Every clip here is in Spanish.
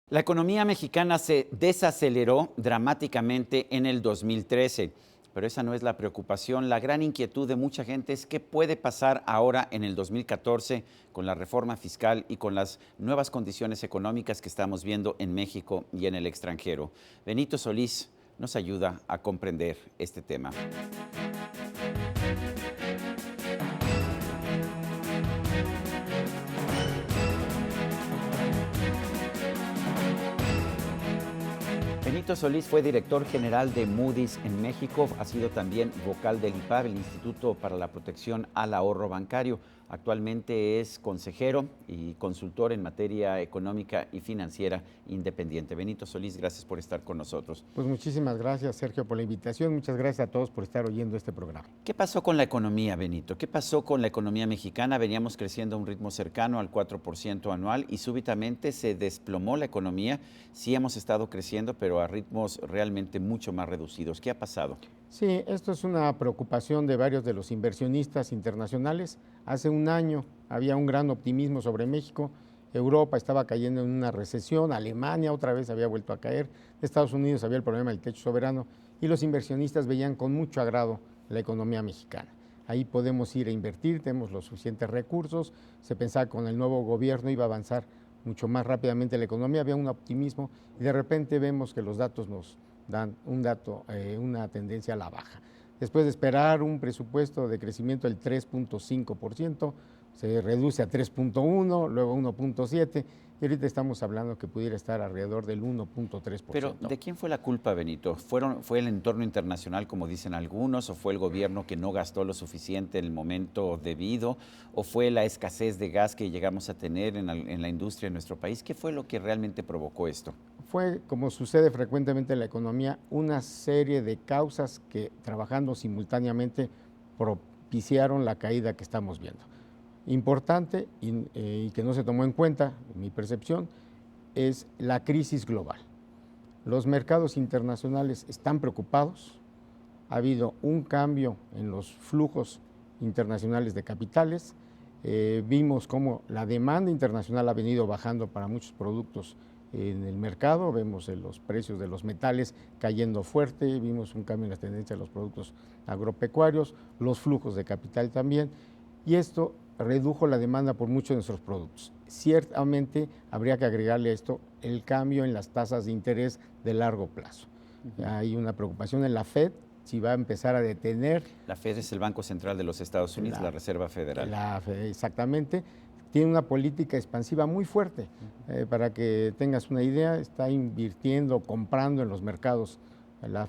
La economía mexicana se desaceleró dramáticamente en el 2013, pero esa no es la preocupación. La gran inquietud de mucha gente es qué puede pasar ahora en el 2014 con la reforma fiscal y con las nuevas condiciones económicas que estamos viendo en México y en el extranjero. Benito Solís nos ayuda a comprender este tema. Benito Solís fue director general de Moody's en México, ha sido también vocal del IPAB, el Instituto para la Protección al Ahorro Bancario. Actualmente es consejero y consultor en materia económica y financiera independiente. Benito Solís, gracias por estar con nosotros. Pues muchísimas gracias, Sergio, por la invitación. Muchas gracias a todos por estar oyendo este programa. ¿Qué pasó con la economía, Benito? ¿Qué pasó con la economía mexicana? Veníamos creciendo a un ritmo cercano al 4% anual y súbitamente se desplomó la economía. Sí hemos estado creciendo, pero a ritmos realmente mucho más reducidos. ¿Qué ha pasado? Sí, esto es una preocupación de varios de los inversionistas internacionales. Hace un año había un gran optimismo sobre México. Europa estaba cayendo en una recesión, Alemania otra vez había vuelto a caer, Estados Unidos había el problema del techo soberano y los inversionistas veían con mucho agrado la economía mexicana. Ahí podemos ir a invertir, tenemos los suficientes recursos, se pensaba que con el nuevo gobierno iba a avanzar mucho más rápidamente la economía, había un optimismo y de repente vemos que los datos nos dan una tendencia a la baja. Después de esperar un presupuesto de crecimiento del 3.5%, se reduce a 3.1, luego 1.7 y ahorita estamos hablando que pudiera estar alrededor del 1.3%. Pero, ¿de quién fue la culpa, Benito? ¿Fue el entorno internacional, como dicen algunos, o fue el gobierno que no gastó lo suficiente en el momento debido, o fue la escasez de gas que llegamos a tener en la industria de nuestro país? ¿Qué fue lo que realmente provocó esto? Fue, como sucede frecuentemente en la economía, una serie de causas que, trabajando simultáneamente, propiciaron la caída que estamos viendo. Importante y que no se tomó en cuenta, en mi percepción, es la crisis global. Los mercados internacionales están preocupados, ha habido un cambio en los flujos internacionales de capitales, vimos cómo la demanda internacional ha venido bajando para muchos productos en el mercado, vemos los precios de los metales cayendo fuerte, vimos un cambio en la tendencia de los productos agropecuarios, los flujos de capital también, y esto redujo la demanda por muchos de nuestros productos. Ciertamente habría que agregarle a esto el cambio en las tasas de interés de largo plazo. Hay una preocupación en la FED, si va a empezar a detener. La FED es el Banco Central de los Estados Unidos, la Reserva Federal. La FED, exactamente. Tiene una política expansiva muy fuerte. Para que tengas una idea, está invirtiendo, comprando en los mercados, la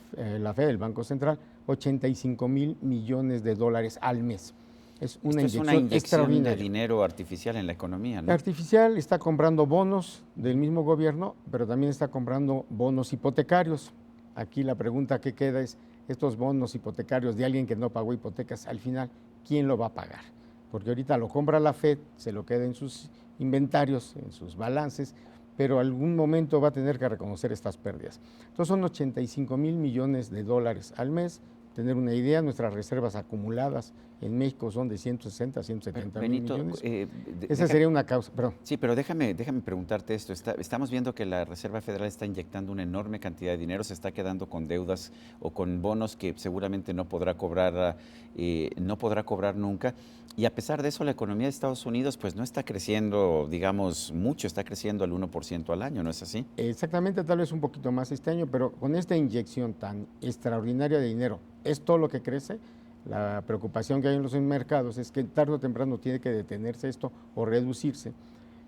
FED, el Banco Central, 85,000 millones de dólares al mes. Es una inyección de dinero artificial en la economía, ¿no? Artificial, está comprando bonos del mismo gobierno, pero también está comprando bonos hipotecarios. Aquí la pregunta que queda es, estos bonos hipotecarios de alguien que no pagó hipotecas, al final, ¿quién lo va a pagar? Porque ahorita lo compra la FED, se lo queda en sus inventarios, en sus balances, pero algún momento va a tener que reconocer estas pérdidas. Entonces son 85,000 millones de dólares al mes. Tener una idea, nuestras reservas acumuladas en México son de 160 a 170 mil millones. Esa sería una causa, perdón. Sí, pero déjame preguntarte esto. Estamos viendo que la Reserva Federal está inyectando una enorme cantidad de dinero, se está quedando con deudas o con bonos que seguramente no podrá cobrar nunca. Y a pesar de eso, la economía de Estados Unidos pues no está creciendo, digamos, mucho, está creciendo al 1% al año, ¿no es así? Exactamente, tal vez un poquito más este año, pero con esta inyección tan extraordinaria de dinero, ¿es todo lo que crece? La preocupación que hay en los mercados es que tarde o temprano tiene que detenerse esto o reducirse.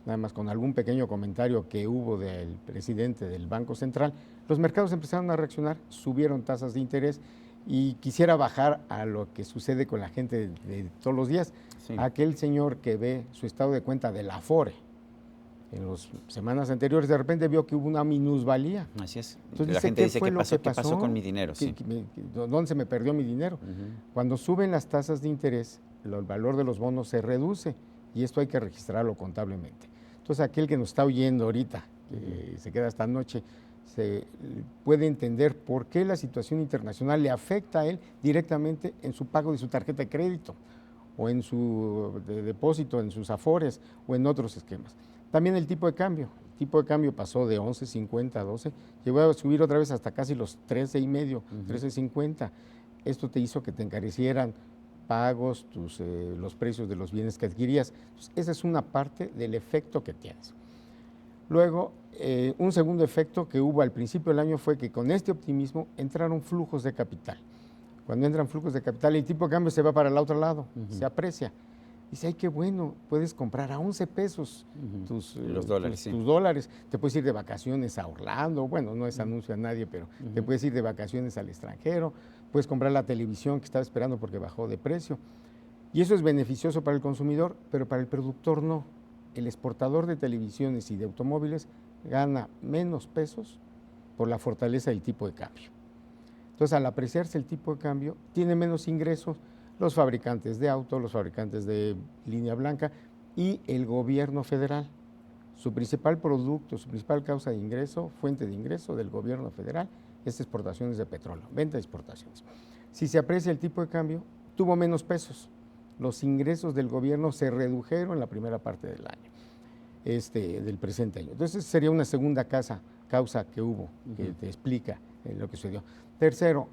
Nada más con algún pequeño comentario que hubo del presidente del Banco Central, los mercados empezaron a reaccionar, subieron tasas de interés y quisiera bajar a lo que sucede con la gente de todos los días. Sí. Aquel señor que ve su estado de cuenta de la Afore, en las semanas anteriores, de repente vio que hubo una minusvalía. Así es. Entonces la gente dice, ¿qué pasó con mi dinero? Sí. ¿Dónde se me perdió mi dinero? Cuando suben las tasas de interés, el valor de los bonos se reduce y esto hay que registrarlo contablemente. Entonces, aquel que nos está oyendo ahorita, que se queda esta noche se puede entender por qué la situación internacional le afecta a él directamente en su pago de su tarjeta de crédito o en su depósito, en sus afores o en otros esquemas. También el tipo de cambio. El tipo de cambio pasó de 11.50 a 12, llegó a subir otra vez hasta casi los 13.5, 13.50. Esto te hizo que te encarecieran pagos, los precios de los bienes que adquirías. Entonces, esa es una parte del efecto que tienes. Luego, un segundo efecto que hubo al principio del año fue que con este optimismo entraron flujos de capital. Cuando entran flujos de capital, el tipo de cambio se va para el otro lado, se aprecia. Dice, ay, qué bueno, puedes comprar a 11 pesos los dólares, tus dólares. Te puedes ir de vacaciones a Orlando, bueno, no es anuncio a nadie, pero te puedes ir de vacaciones al extranjero, puedes comprar la televisión que estaba esperando porque bajó de precio. Y eso es beneficioso para el consumidor, pero para el productor no. El exportador de televisiones y de automóviles gana menos pesos por la fortaleza del tipo de cambio. Entonces, al apreciarse el tipo de cambio, tiene menos ingresos los fabricantes de autos, los fabricantes de línea blanca y el gobierno federal. Su principal producto, su principal causa de ingreso, fuente de ingreso del gobierno federal es exportaciones de petróleo, venta de exportaciones. Si se aprecia el tipo de cambio, tuvo menos pesos. Los ingresos del gobierno se redujeron en la primera parte del año, del presente año. Entonces, sería una segunda causa que hubo, que te explica lo que sucedió. Tercero,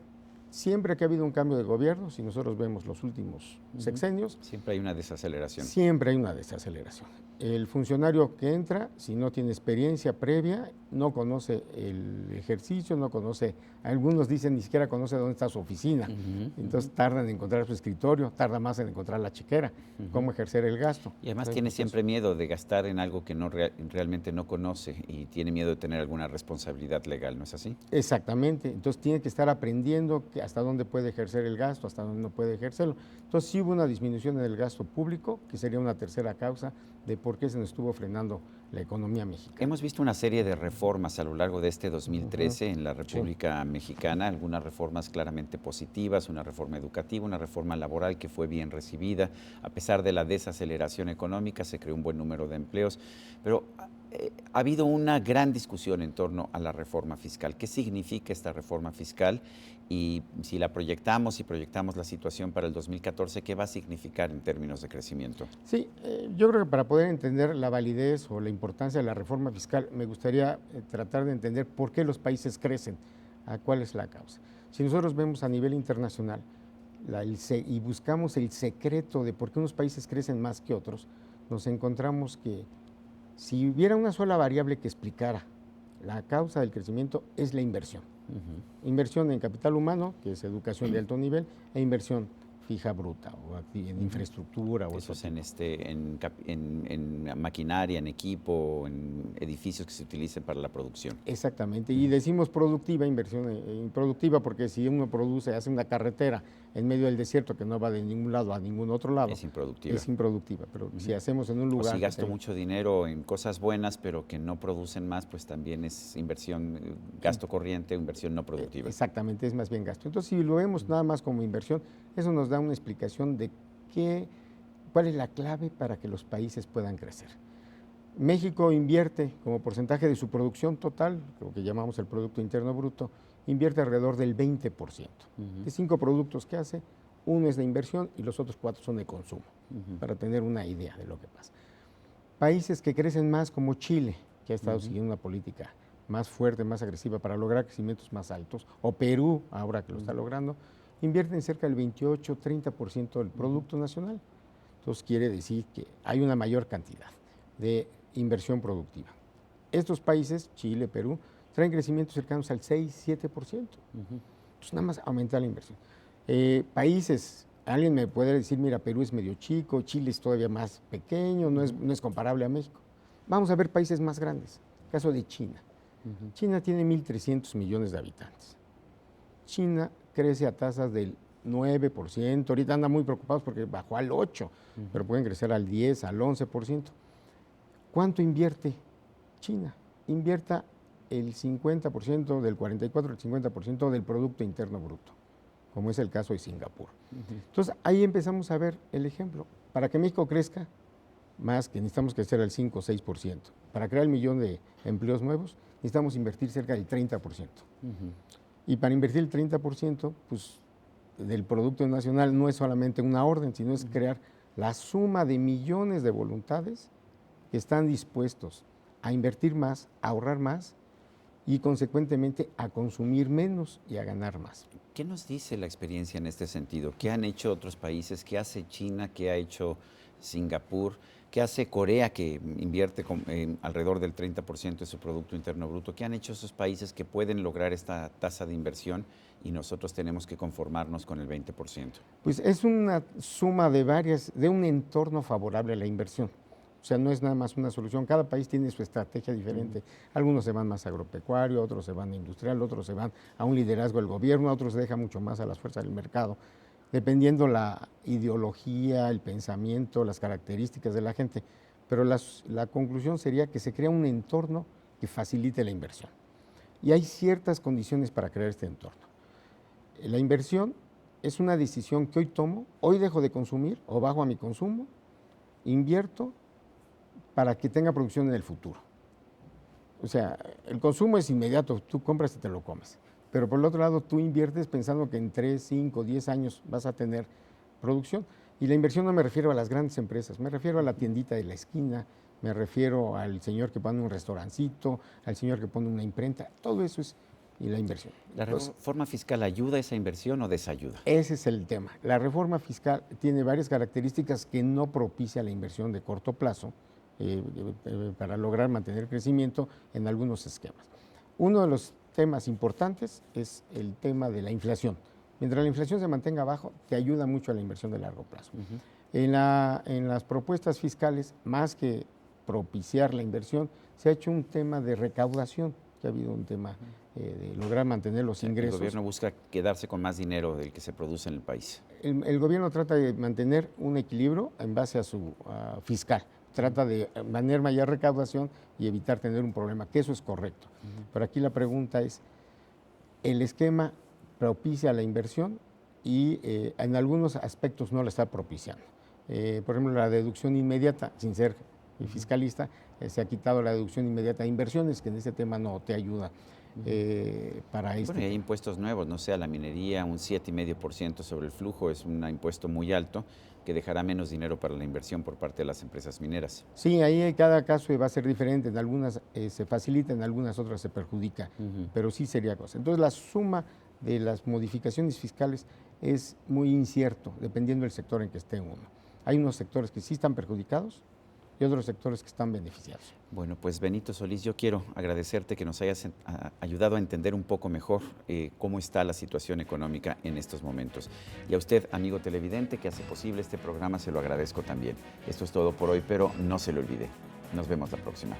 siempre que ha habido un cambio de gobierno, si nosotros vemos los últimos sexenios, siempre hay una desaceleración. Siempre hay una desaceleración. El funcionario que entra, si no tiene experiencia previa, no conoce el ejercicio, no conoce, algunos dicen ni siquiera conoce dónde está su oficina, entonces tardan en encontrar su escritorio, tarda más en encontrar la chequera, cómo ejercer el gasto. Y además tiene siempre miedo de gastar en algo que no realmente no conoce y tiene miedo de tener alguna responsabilidad legal, ¿no es así? Exactamente, entonces tiene que estar aprendiendo hasta dónde puede ejercer el gasto, hasta dónde no puede ejercerlo. Entonces sí hubo una disminución en el gasto público, que sería una tercera causa de por qué se nos estuvo frenando la economía mexicana. Hemos visto una serie de reformas a lo largo de este 2013 en la República Mexicana, algunas reformas claramente positivas, una reforma educativa, una reforma laboral que fue bien recibida. A pesar de la desaceleración económica, se creó un buen número de empleos, pero ha habido una gran discusión en torno a la reforma fiscal. ¿Qué significa esta reforma fiscal? Y si la proyectamos y proyectamos la situación para el 2014, ¿qué va a significar en términos de crecimiento? Sí, yo creo que para poder entender la validez o la importancia de la reforma fiscal, me gustaría tratar de entender por qué los países crecen, cuál es la causa. Si nosotros vemos a nivel internacional y buscamos el secreto de por qué unos países crecen más que otros, nos encontramos que si hubiera una sola variable que explicara la causa del crecimiento es la inversión. Inversión en capital humano, que es educación de alto nivel, e inversión fija bruta o en infraestructura. Eso es en maquinaria, en equipo, en edificios que se utilicen para la producción. Exactamente, y decimos productiva, inversión improductiva, porque si uno hace una carretera en medio del desierto que no va de ningún lado a ningún otro lado. Es improductiva. Es improductiva, pero si hacemos en un lugar... O si gasto mucho dinero en cosas buenas, pero que no producen más, pues también es inversión, gasto corriente, inversión no productiva. Exactamente, es más bien gasto. Entonces, si lo vemos nada más como inversión, eso nos da una explicación de cuál es la clave para que los países puedan crecer. México invierte como porcentaje de su producción total, lo que llamamos el Producto Interno Bruto, invierte alrededor del 20%. De 5 productos que hace, uno es de inversión y los otros 4 son de consumo, para tener una idea de lo que pasa. Países que crecen más como Chile, que ha estado siguiendo una política más fuerte, más agresiva para lograr crecimientos más altos, o Perú, ahora que lo está logrando, invierten cerca del 28-30% del Producto Nacional. Entonces quiere decir que hay una mayor cantidad de inversión productiva. Estos países, Chile, Perú, traen crecimientos cercanos al 6-7%. Entonces nada más aumenta la inversión. Países, alguien me puede decir, mira, Perú es medio chico, Chile es todavía más pequeño, no es comparable a México. Vamos a ver países más grandes. El caso de China. China tiene 1.300 millones de habitantes. China crece a tasas del 9%, ahorita anda muy preocupados porque bajó al 8%, pero pueden crecer al 10%, al 11%. ¿Cuánto invierte China? Invierta el 50%, del 44% al 50% del Producto Interno Bruto, como es el caso de Singapur. Entonces, ahí empezamos a ver el ejemplo. Para que México crezca más, que necesitamos crecer al 5 o 6%, para crear 1 millón de empleos nuevos, necesitamos invertir cerca del 30%. Y para invertir el 30%, pues, del Producto Nacional no es solamente una orden, sino es crear la suma de millones de voluntades que están dispuestos a invertir más, a ahorrar más y consecuentemente a consumir menos y a ganar más. ¿Qué nos dice la experiencia en este sentido? ¿Qué han hecho otros países? ¿Qué hace China? ¿Qué ha hecho Singapur? ¿Qué hace Corea, que invierte alrededor del 30% de su Producto Interno Bruto? ¿Qué han hecho esos países que pueden lograr esta tasa de inversión y nosotros tenemos que conformarnos con el 20%? Pues es una suma de un entorno favorable a la inversión. O sea, no es nada más una solución. Cada país tiene su estrategia diferente. Algunos se van más agropecuario, otros se van a industrial, otros se van a un liderazgo del gobierno, otros se deja mucho más a las fuerzas del mercado, dependiendo la ideología, el pensamiento, las características de la gente. Pero la conclusión sería que se crea un entorno que facilite la inversión. Y hay ciertas condiciones para crear este entorno. La inversión es una decisión que hoy tomo, hoy dejo de consumir o bajo a mi consumo, invierto para que tenga producción en el futuro. O sea, el consumo es inmediato, tú compras y te lo comes. Pero por el otro lado, tú inviertes pensando que en 3, 5, 10 años vas a tener producción. Y la inversión no me refiero a las grandes empresas, me refiero a la tiendita de la esquina, me refiero al señor que pone un restaurancito, al señor que pone una imprenta, todo eso es la inversión. ¿La reforma fiscal ayuda a esa inversión o desayuda? Ese es el tema. La reforma fiscal tiene varias características que no propicia la inversión de corto plazo, para lograr mantener crecimiento en algunos esquemas. Uno de los temas importantes es el tema de la inflación. Mientras la inflación se mantenga abajo, te ayuda mucho a la inversión de largo plazo. En las propuestas fiscales, más que propiciar la inversión, se ha hecho un tema de recaudación, que ha habido un tema de lograr mantener los ingresos. El gobierno busca quedarse con más dinero del que se produce en el país. El gobierno trata de mantener un equilibrio en base a su fiscal. Trata de mantener mayor recaudación y evitar tener un problema, que eso es correcto. Pero aquí la pregunta es, el esquema propicia la inversión y en algunos aspectos no la está propiciando. Por ejemplo, la deducción inmediata, sin ser fiscalista, se ha quitado la deducción inmediata de inversiones, que en este tema no te ayuda para esto. Bueno, y hay impuestos nuevos, no sé, a la minería, un 7,5% sobre el flujo, es un impuesto muy alto que dejará menos dinero para la inversión por parte de las empresas mineras. Sí, ahí cada caso va a ser diferente, en algunas se facilita, en algunas otras se perjudica, pero sí sería cosa. Entonces la suma de las modificaciones fiscales es muy incierto, dependiendo del sector en que esté uno. Hay unos sectores que sí están perjudicados y otros sectores que están beneficiados. Bueno, pues Benito Solís, yo quiero agradecerte que nos hayas ayudado a entender un poco mejor cómo está la situación económica en estos momentos. Y a usted, amigo televidente, que hace posible este programa, se lo agradezco también. Esto es todo por hoy, pero no se lo olvide. Nos vemos la próxima.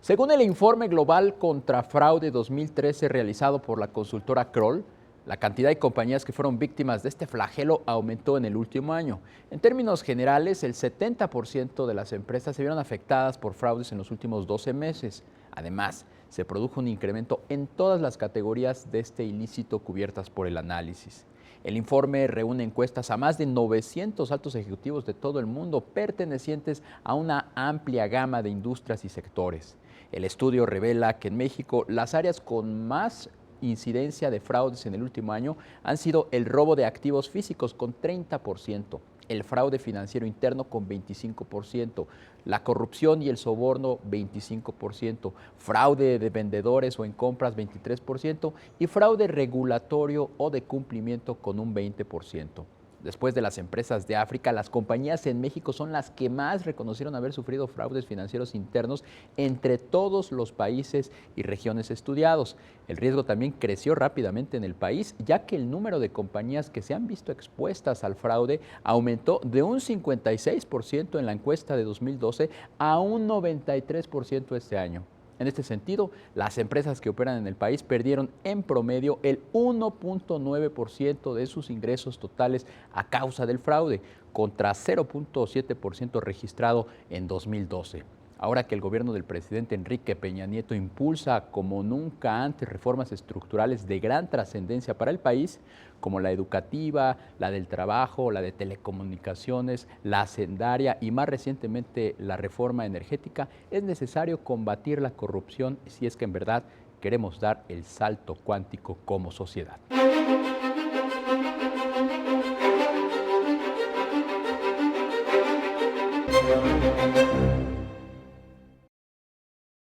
Según el informe global contra fraude 2013 realizado por la consultora Kroll, la cantidad de compañías que fueron víctimas de este flagelo aumentó en el último año. En términos generales, el 70% de las empresas se vieron afectadas por fraudes en los últimos 12 meses. Además, se produjo un incremento en todas las categorías de este ilícito cubiertas por el análisis. El informe reúne encuestas a más de 900 altos ejecutivos de todo el mundo pertenecientes a una amplia gama de industrias y sectores. El estudio revela que en México las áreas con más incidencia de fraudes en el último año han sido el robo de activos físicos con 30%, el fraude financiero interno con 25%, la corrupción y el soborno 25%, fraude de vendedores o en compras 23% y fraude regulatorio o de cumplimiento con un 20%. Después de las empresas de África, las compañías en México son las que más reconocieron haber sufrido fraudes financieros internos entre todos los países y regiones estudiados. El riesgo también creció rápidamente en el país, ya que el número de compañías que se han visto expuestas al fraude aumentó de un 56% en la encuesta de 2012 a un 93% este año. En este sentido, las empresas que operan en el país perdieron en promedio el 1.9% de sus ingresos totales a causa del fraude, contra 0.7% registrado en 2012. Ahora que el gobierno del presidente Enrique Peña Nieto impulsa como nunca antes reformas estructurales de gran trascendencia para el país, como la educativa, la del trabajo, la de telecomunicaciones, la hacendaria y más recientemente la reforma energética, es necesario combatir la corrupción si es que en verdad queremos dar el salto cuántico como sociedad.